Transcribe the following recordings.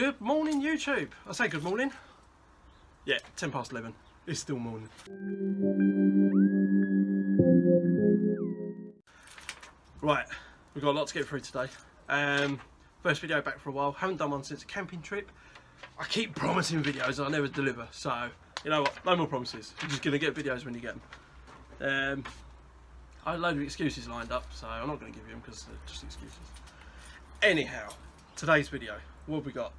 Good morning, YouTube. I say good morning. Yeah, 10 past 11. It's still morning. Right, we've got a lot to get through today. First video back for a while. Haven't done one since a camping trip. I keep promising videos, I never deliver. So, you know what? No more promises. You're just going to get videos when you get them. I had a load of excuses lined up, so I'm not going to give you them because they're just excuses. Anyhow, today's video, what have we got?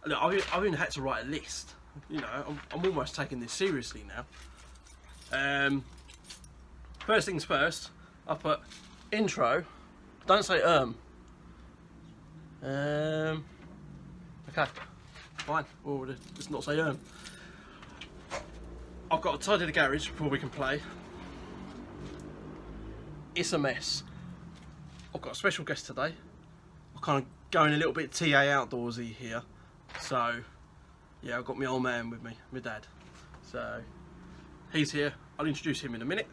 Look, I've even had to write a list. You know, I'm almost taking this seriously now. First things first, I put intro. Don't say okay, fine. Or just not say I've got to tidy the garage before we can play. It's a mess. I've got a special guest today. I'm kind of going a little bit TA outdoorsy here. So, yeah, I've got my old man with me, my dad. So, he's here. I'll introduce him in a minute.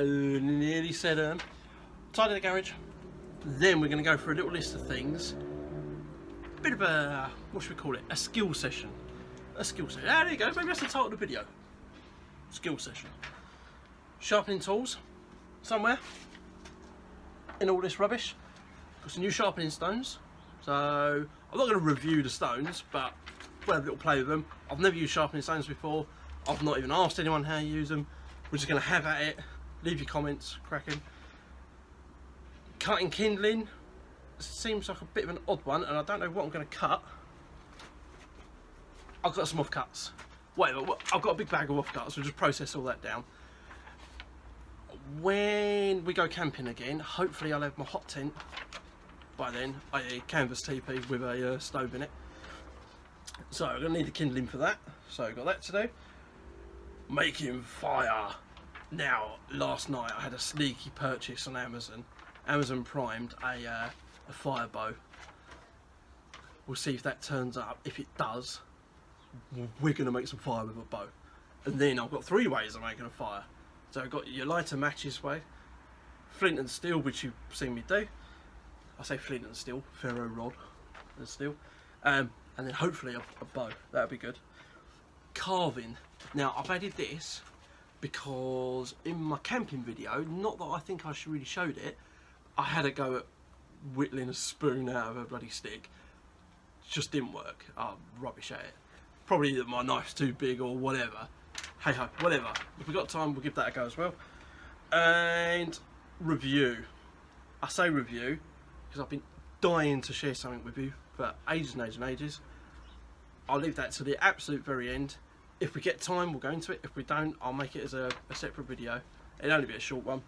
Nearly said tidy the garage. Then we're going to go through a little list of things. A bit of a, what should we call it? A skill session. A skill session. Ah, there you go. Maybe that's the title of the video. Skill session. Sharpening tools. Somewhere. In all this rubbish. Got some new sharpening stones. So, I'm not going to review the stones, but we'll have a little play with them. I've never used sharpening stones before. I've not even asked anyone how you use them. We're just going to have at it. Leave your comments, cracking. Cutting kindling. Seems like a bit of an odd one, and I don't know what I'm going to cut. I've got some offcuts. Whatever, I've got a big bag of offcuts. We'll just process all that down. When we go camping again, hopefully I'll have my hot tent by then, i.e. canvas teepee with a stove in it. So I'm going to need the kindling for that. So I've got that to do. Making fire. Now, last night I had a sneaky purchase on Amazon. Amazon primed a fire bow. We'll see if that turns up. If it does, we're going to make some fire with a bow. And then I've got 3 ways of making a fire. So I've got your lighter matches way, flint and steel, which you've seen me do. I say flint and steel, ferro rod and steel. And then hopefully a bow, that'd be good. Carving. Now I've added this because in my camping video, not that I think I really showed it, I had a go at whittling a spoon out of a bloody stick. Just didn't work. I'm rubbish at it. Probably that my knife's too big or whatever. Hey ho, whatever. If we've got time, we'll give that a go as well. And review. I say review because I've been dying to share something with you for ages and ages and ages. I'll leave that to the absolute very end. If we get time, we'll go into it. If we don't, I'll make it as a separate video. It'll only be a short one.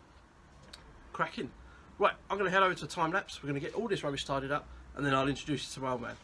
Cracking. Right, I'm going to head over to a time lapse. We're going to get all this rubbish tidied up, and then I'll introduce you to my old man.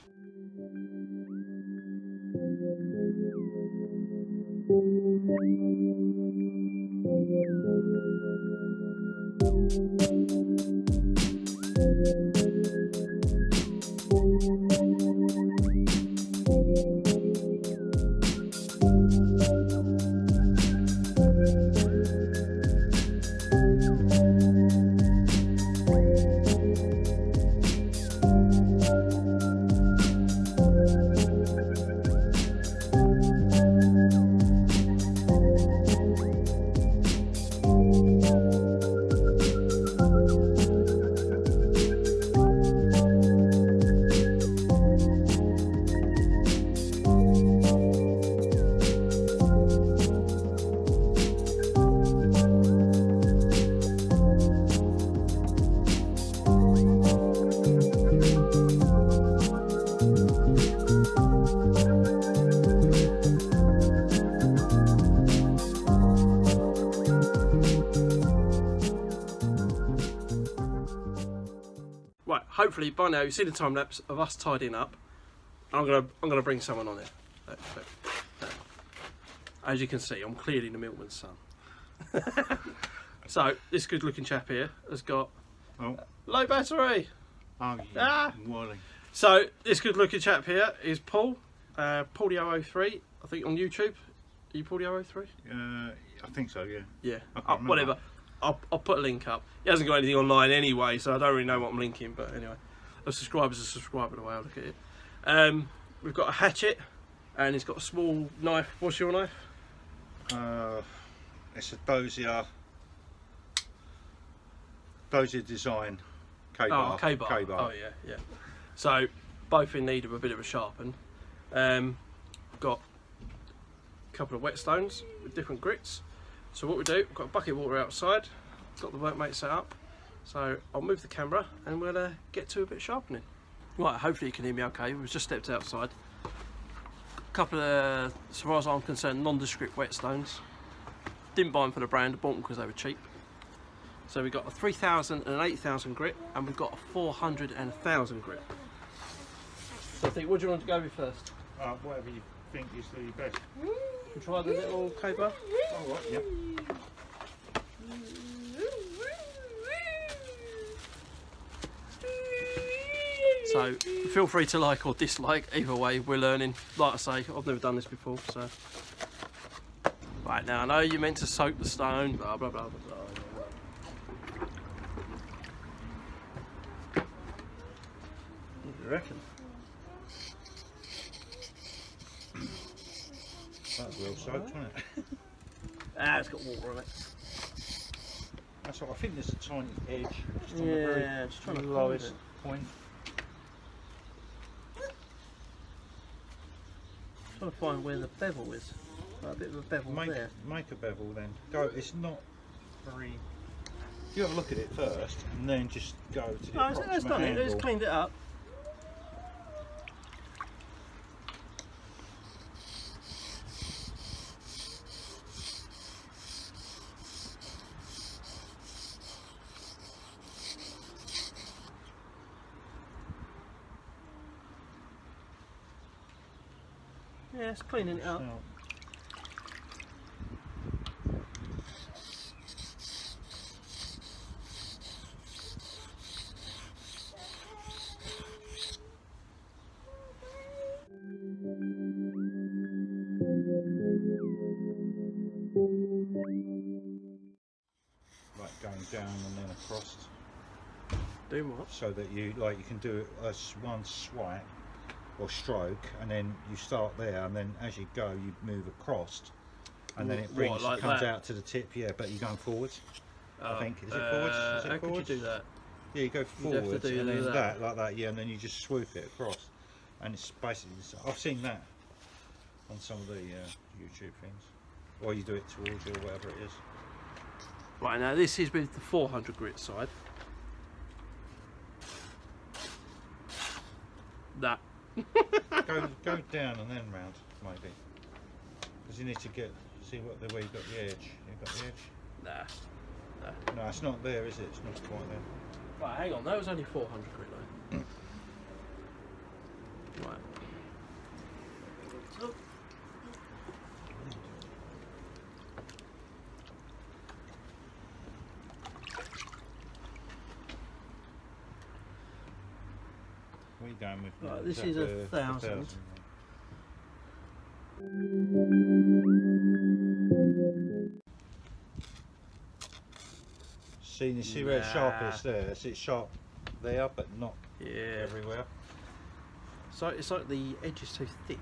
Right, hopefully by now you've seen the time lapse of us tidying up. I'm gonna bring someone on here. As you can see, I'm clearly the milkman's son. So this good looking chap here has got low battery. Oh yeah, Wally. So this good looking chap here is Paul, Paul the 003, I think on YouTube. Are you Paul the 003? I think so, yeah. Yeah, Whatever. I'll put a link up. He hasn't got anything online anyway, so I don't really know what I'm linking, but anyway. A subscriber's a subscriber, the way I look at it. We've got a hatchet, and he's got a small knife. What's your knife? It's a Dozier design K-bar. Oh, K-bar. Oh yeah. So both in need of a bit of a sharpen. Got a couple of whetstones with different grits. So what we do, we've got a bucket of water outside, got the workmate set up. So I'll move the camera and we'll get to a bit of sharpening. Right, hopefully you can hear me okay. We've just stepped outside. A couple of, as far as I'm concerned, nondescript whetstones. Didn't buy them for the brand, I bought them because they were cheap. So we've got a 3000 and an 8000 grit, and we've got a 400 and 1000 grit. So I think, what do you want to go with first? Whatever you think is the best. You try the little K-bar? Oh, right, yep. So feel free to like or dislike, either way we're learning. Like I say, I've never done this before, so. Right, now I know you meant to soak the stone, blah blah blah blah blah. What do you reckon? That's well soaked, isn't it? It's got water on it. That's what I think. There's a tiny edge just on Yeah, the very just trying to lowest point. Trying to find where the bevel is. Like a bit of a bevel there. Make a bevel then. Go. It's not very. You have a look at it first, and then just go to the approximate it's done it. angle. It's cleaned it up. Yeah, it's cleaning it up. Like going down and then across, Do what? so that you can do it as one swipe or stroke, and then you start there, and then as you go you move across, and then it brings like comes that? out to the tip. Yeah, but you're going forwards. I think is it forwards? Is it How forwards? could you do that? Yeah, you go You'd have to forwards do and then that. that like that. Yeah, and then you just swoop it across, and it's basically. I've seen that on some of the YouTube things, or you do it towards you or whatever it is. Right, now this is with the 400 grit side. That. go down and then round maybe, because you need to see where you've got the edge. You've got the edge. Nah. No, it's not there, is it? It's not quite there. Right, hang on. That was only 400 grit though. Right. So, What are you going with? Right, this that is the 1000. You see where it's sharpest there? It's sharp there, but not everywhere. So it's like the edge is too thick.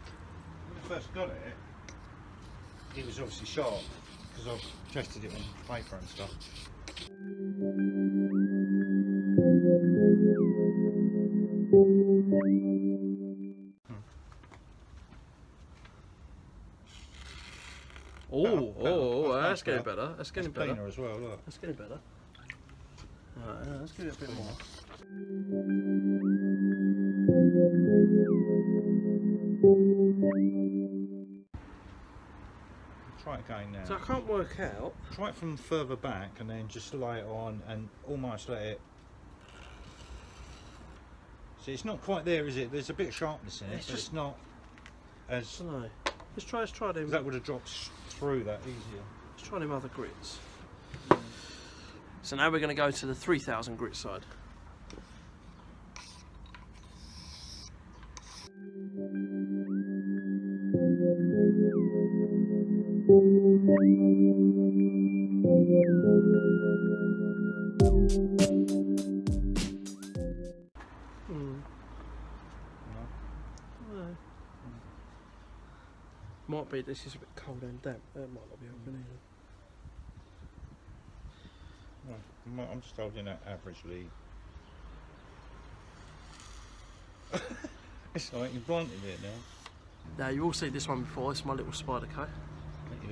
When I first got it, it was obviously sharp because I've tested it on paper and stuff. Oh, that's getting better. That's getting better. Cleaner as well, look. That's getting better. Alright, let's give it a bit more. Try it again now. So I can't work out. Try it from further back and then just lay it on and almost let it. See, it's not quite there, is it? There's a bit of sharpness in it, but it's not as. I don't know. Let's try them. That would have dropped through that easier. Let's try them other grits. So now we're going to go to the 3000 grit side. Might be this is a bit cold and damp. That might not be open either. Well, I'm just holding that averagely. It's like you've blunted it now. Now you all see this one before. This is my little spider K. Your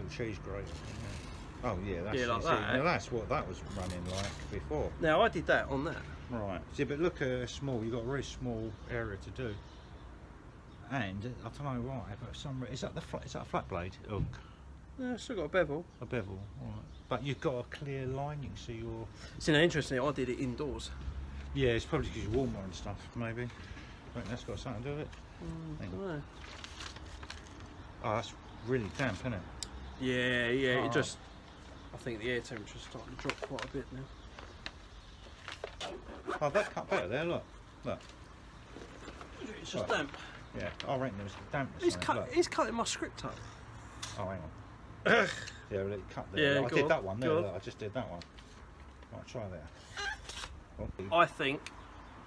little cheese grate. Yeah. Oh yeah, that's, Yeah, like see, that. now that's what that was running like before. Now I did that on that. Right. See, but look, small. You've got a very small area to do. And I don't know why, but is that is that a flat blade? Oh, Yeah, it's still got a bevel. a bevel. Right. But you've got a clear line. You can see your. See, now interestingly, I did it indoors. Yeah, it's probably because you're warmer and stuff. Maybe. I think that's got something to do with it. I don't know. Oh, that's really damp, isn't it? Yeah, yeah. Oh. It just. I think the air temperature's starting to drop quite a bit now. Oh, that cut better there. Look, look. It's just Right. damp. Yeah, I reckon there was dampness. on it. Look. He's cutting my script up. Oh, hang on. Yeah, well, it cut there. Yeah, Look, I go did on, that one there. go on. Look, I just did that one. Right, try there. Okay. I think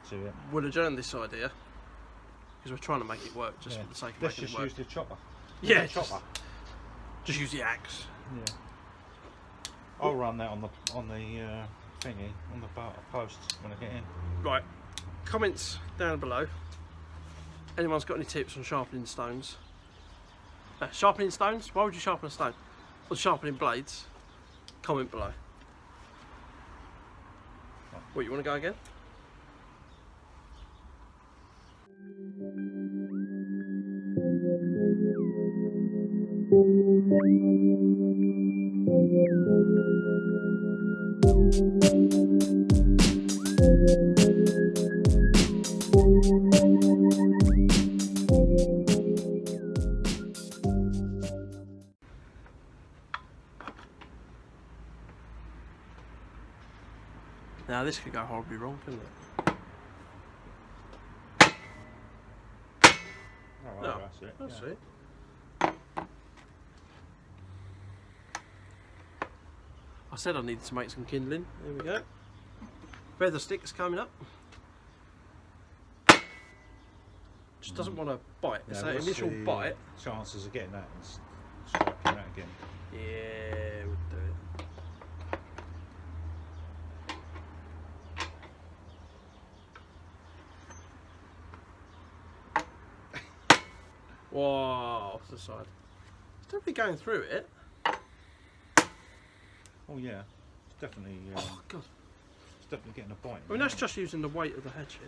See it. we'll adjourn this idea because we're trying to make it work just Yeah. for the sake of Let's making just it work. use the chopper. Yeah, The chopper. Just use the axe. Yeah. I'll run that on the thingy on the post when I get in. Right. Comments down below. Anyone's got any tips on sharpening stones? Sharpening stones? Why would you sharpen a stone? Or sharpening blades? Comment below. What, you want to go again? Now this could go horribly wrong, couldn't it? Oh, No, that's it. that's yeah. it. I said I needed to make some kindling. There we go. Feather sticks coming up. Just doesn't want to bite. It's Yeah, that what's initial the bite. chances of getting that and striking that again? Yeah, we'll do it. Whoa, off the side. It's definitely going through it. Oh yeah, it's definitely. Oh god. It's definitely getting a bite. I mean that's just using the weight of the hatchet.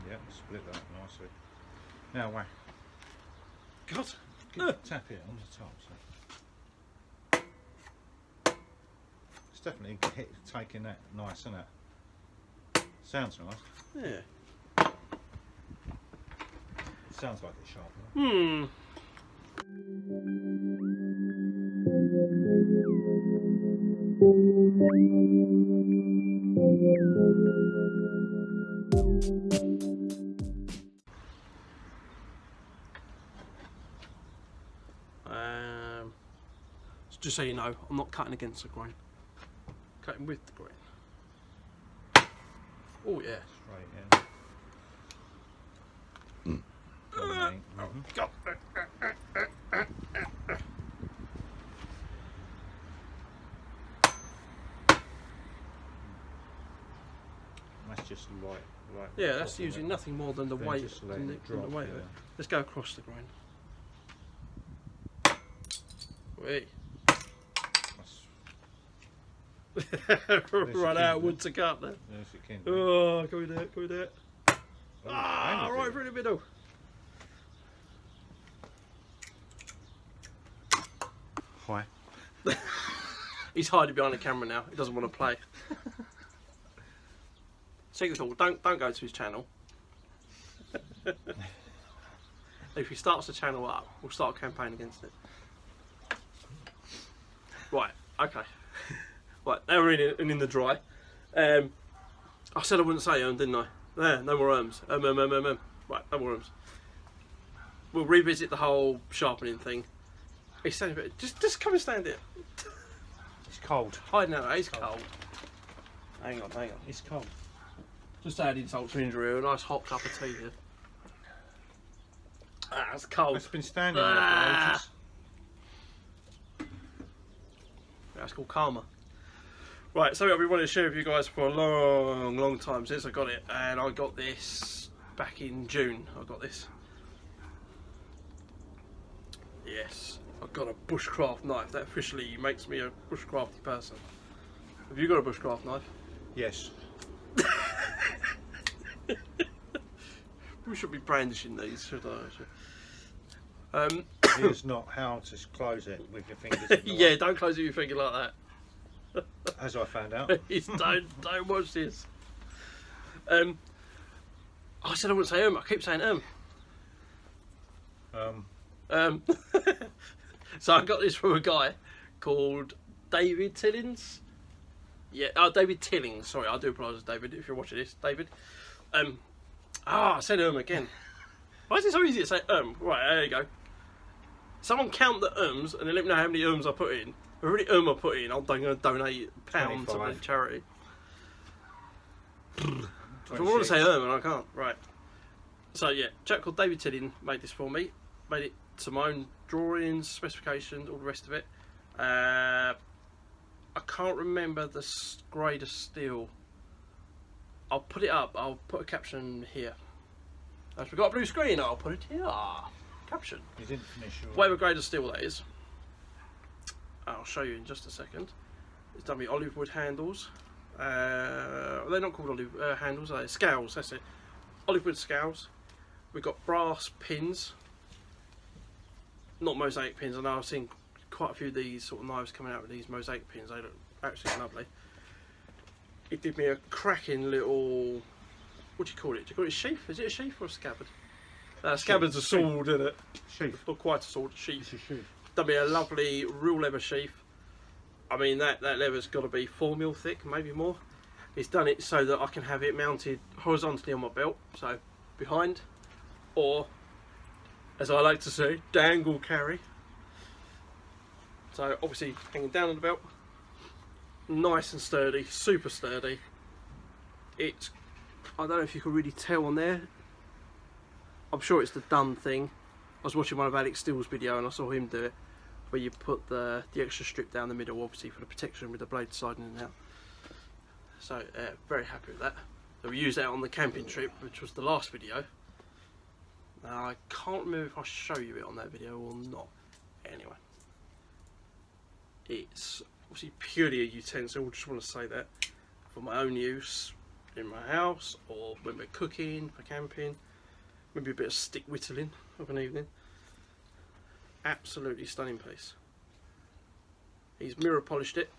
Yeah, split that nicely. Now whack. God. Tap it on the top. So. It's definitely taking that nice, isn't it? Sounds nice. Yeah. Sounds like it's sharp. Just so you know, I'm not cutting against the grain. Cutting with the grain. Oh yeah. Straight in. God. That's just light. Yeah, that's using nothing more than the Then weight. just Than letting the, it than drop, the weight of yeah. it. Let's go across the grain. Wait. Run out of wood to cut there. There's the kin. Oh, can we do it? Can we do it? Oh, Ah, hang on. right through the middle. Hi. He's hiding behind the camera now. He doesn't want to play. Secret thought, don't go to his channel. If he starts the channel up, we'll start a campaign against it. Right, okay. Right, now we're in the dry. I said I wouldn't say didn't I? There, no more worms. Right, no more worms. We'll revisit the whole sharpening thing. He's saying, just come and stand here. It's cold. Hiding out, it's cold. Hang on. It's cold. Just add insult to injury, a nice hot cup of tea here. That's cold. It's been standing there for ages. That's called karma. Right, so I've been wanting to share with you guys for a long time since I got it, and I got this back in June. I got this. Yes, I've got a bushcraft knife. That officially makes me a bushcrafty person. Have you got a bushcraft knife? Yes. We should be brandishing these, should I? Here's not how to close it with your fingers. Yeah, don't close it with your finger like that. As I found out. don't watch this. I said I wouldn't say I keep saying So I got this from a guy called David Tillings. Yeah, David Tillings. Sorry, I do apologise, David, if you're watching this, David. I said again. Why is it so easy to say Right, there you go. Someone count the and then let me know how many I put in. Every I put in, I'm going to donate a pound to the charity. I want to say and I can't. Right. So yeah, a chap called David Tillings made this for me. Made it to my own drawings, specifications, all the rest of it. I can't remember the grade of steel. I'll put it up. I'll put a caption here. If we've got a blue screen, I'll put it here. Caption. You didn't finish your... Whatever grade of steel that is. I'll show you in just a second. It's done with olive wood handles. They're not called olive handles, are they? Scales, that's it. Olive wood scales. We've got brass pins. Not mosaic pins. I know I've seen quite a few of these sort of knives coming out with these mosaic pins. They look absolutely lovely. It did me a cracking little... What do you call it? Do you call it a sheath? Is it a sheath or a scabbard? Scabbard's a sword, isn't it? Sheath. Not quite a sword, a sheath. It's a sheath. Done me a lovely real leather sheath. I mean, that leather's got to be 4 mil thick, maybe more. It's done it so that I can have it mounted horizontally on my belt, so behind, or, as I like to say, dangle carry. So obviously hanging down on the belt, nice and sturdy, super sturdy. It's, I don't know if you can really tell on there. I'm sure it's the done thing. I was watching one of Alex Steele's video and I saw him do it, where you put the extra strip down the middle, obviously for the protection with the blade sliding in and out. So very happy with that. So we used that on the camping trip, which was the last video. Now I can't remember if I show you it on that video or not. Anyway, it's obviously purely a utensil. Just want to say that for my own use in my house, or when we're cooking for camping. Maybe a bit of stick whittling of an evening. Absolutely stunning piece. He's mirror polished it.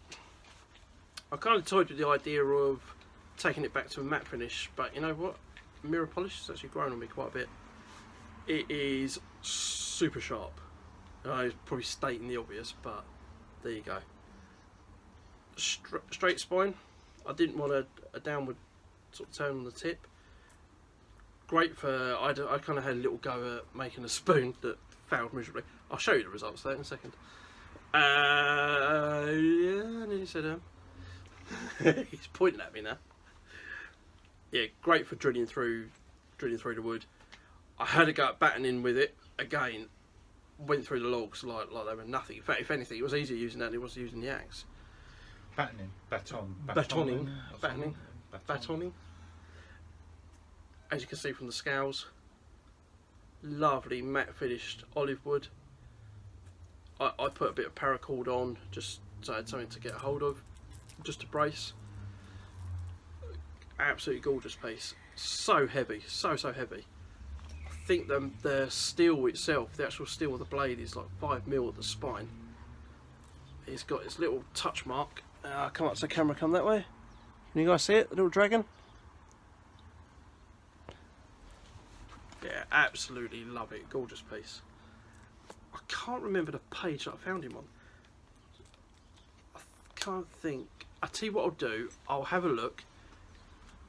I kind of toyed with the idea of taking it back to a matte finish, but you know what? Mirror polish has actually grown on me quite a bit. It is super sharp. It's probably stating the obvious, but there you go. Straight spine. I didn't want a downward sort of turn on the tip. Great for, I kind of had a little go at making a spoon that failed miserably. I'll show you the results of that in a second. Yeah, and then he said, he's pointing at me now. Yeah, great for drilling through the wood. I had a go at battening with it. Again, went through the logs like they were nothing. In fact, if anything, it was easier using that than it was using the axe. Batoning. As you can see from the scales, lovely matte finished olive wood. I put a bit of paracord on just so I had something to get a hold of, just to brace. Absolutely gorgeous piece. So heavy, so heavy. I think the steel itself, the actual steel of the blade, is like 5 mil at the spine. It's got its little touch mark. Come up to the camera, come that way. Can you guys see it, the little dragon? Yeah, absolutely love it. Gorgeous piece. I can't remember the page that I found him on. I can't think. I'll tell you what I'll do. I'll have a look.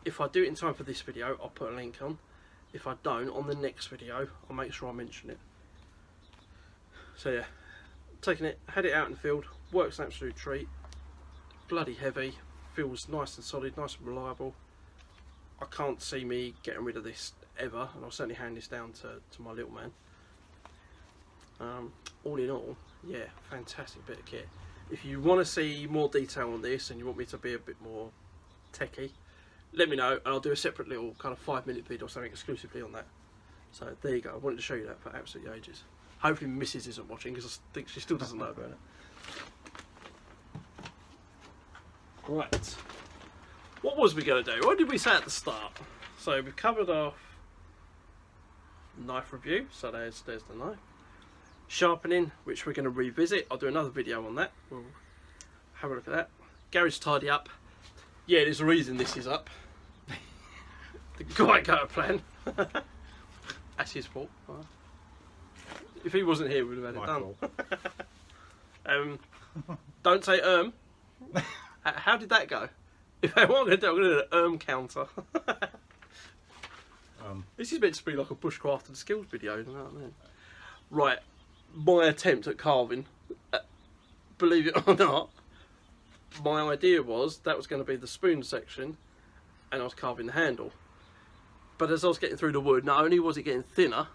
If I do it in time for this video, I'll put a link on. If I don't, on the next video, I'll make sure I mention it. So yeah, taking it, had it out in the field, works an absolute treat. Bloody heavy, feels nice and solid, nice and reliable. I can't see me getting rid of this ever, and I'll certainly hand this down to my little man. All in all, yeah, fantastic bit of kit. If you want to see more detail on this and you want me to be a bit more techie, let me know and I'll do a separate little kind of 5-minute video or something exclusively on that. So there you go, I wanted to show you that for absolutely ages. Hopefully Mrs isn't watching because I think she still doesn't know about it. Right, what was we going to do? What did we say at the start? So we've covered off knife review, so there's the knife. Sharpening, which we're going to revisit. I'll do another video on that. We'll have a look at that. Garage tidy up. Yeah, there's a reason this is up. The guy got a plan. That's his fault. If he wasn't here, we'd have had it done. Don't say How did that go? If I want to do, I'm going to do an counter. This is meant to be like a bushcraft and skills video, you know what I mean? Right, my attempt at carving, believe it or not, my idea was that was going to be the spoon section and I was carving the handle. But as I was getting through the wood, not only was it getting thinner,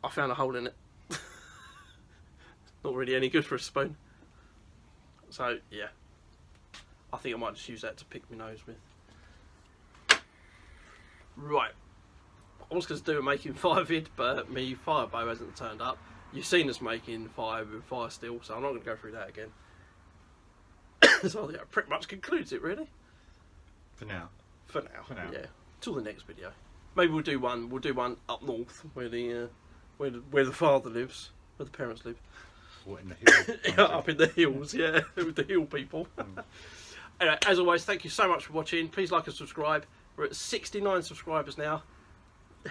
I found a hole in it. Not really any good for a spoon. So, yeah. I think I might just use that to pick my nose with. Right. I was going to do a making fire vid, but my fire bow hasn't turned up. You've seen us making fire with fire steel, so I'm not going to go through that again. So I think that pretty much concludes it, really. For now. For now. Yeah. Till the next video. Maybe we'll do one up north where the father lives, where the parents live. What, in the hills? Yeah, up in the hills, yeah, with the hill people. Anyway, as always, thank you so much for watching. Please like and subscribe. We're at 69 subscribers now,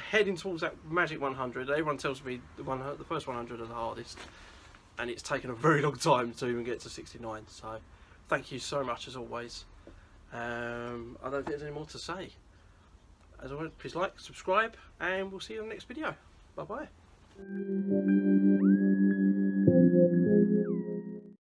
heading towards that magic 100. Everyone tells me the first 100 are the hardest, and it's taken a very long time to even get to 69. So, thank you so much as always. I don't think there's any more to say. As always, please like, subscribe, and we'll see you in the next video. Bye bye.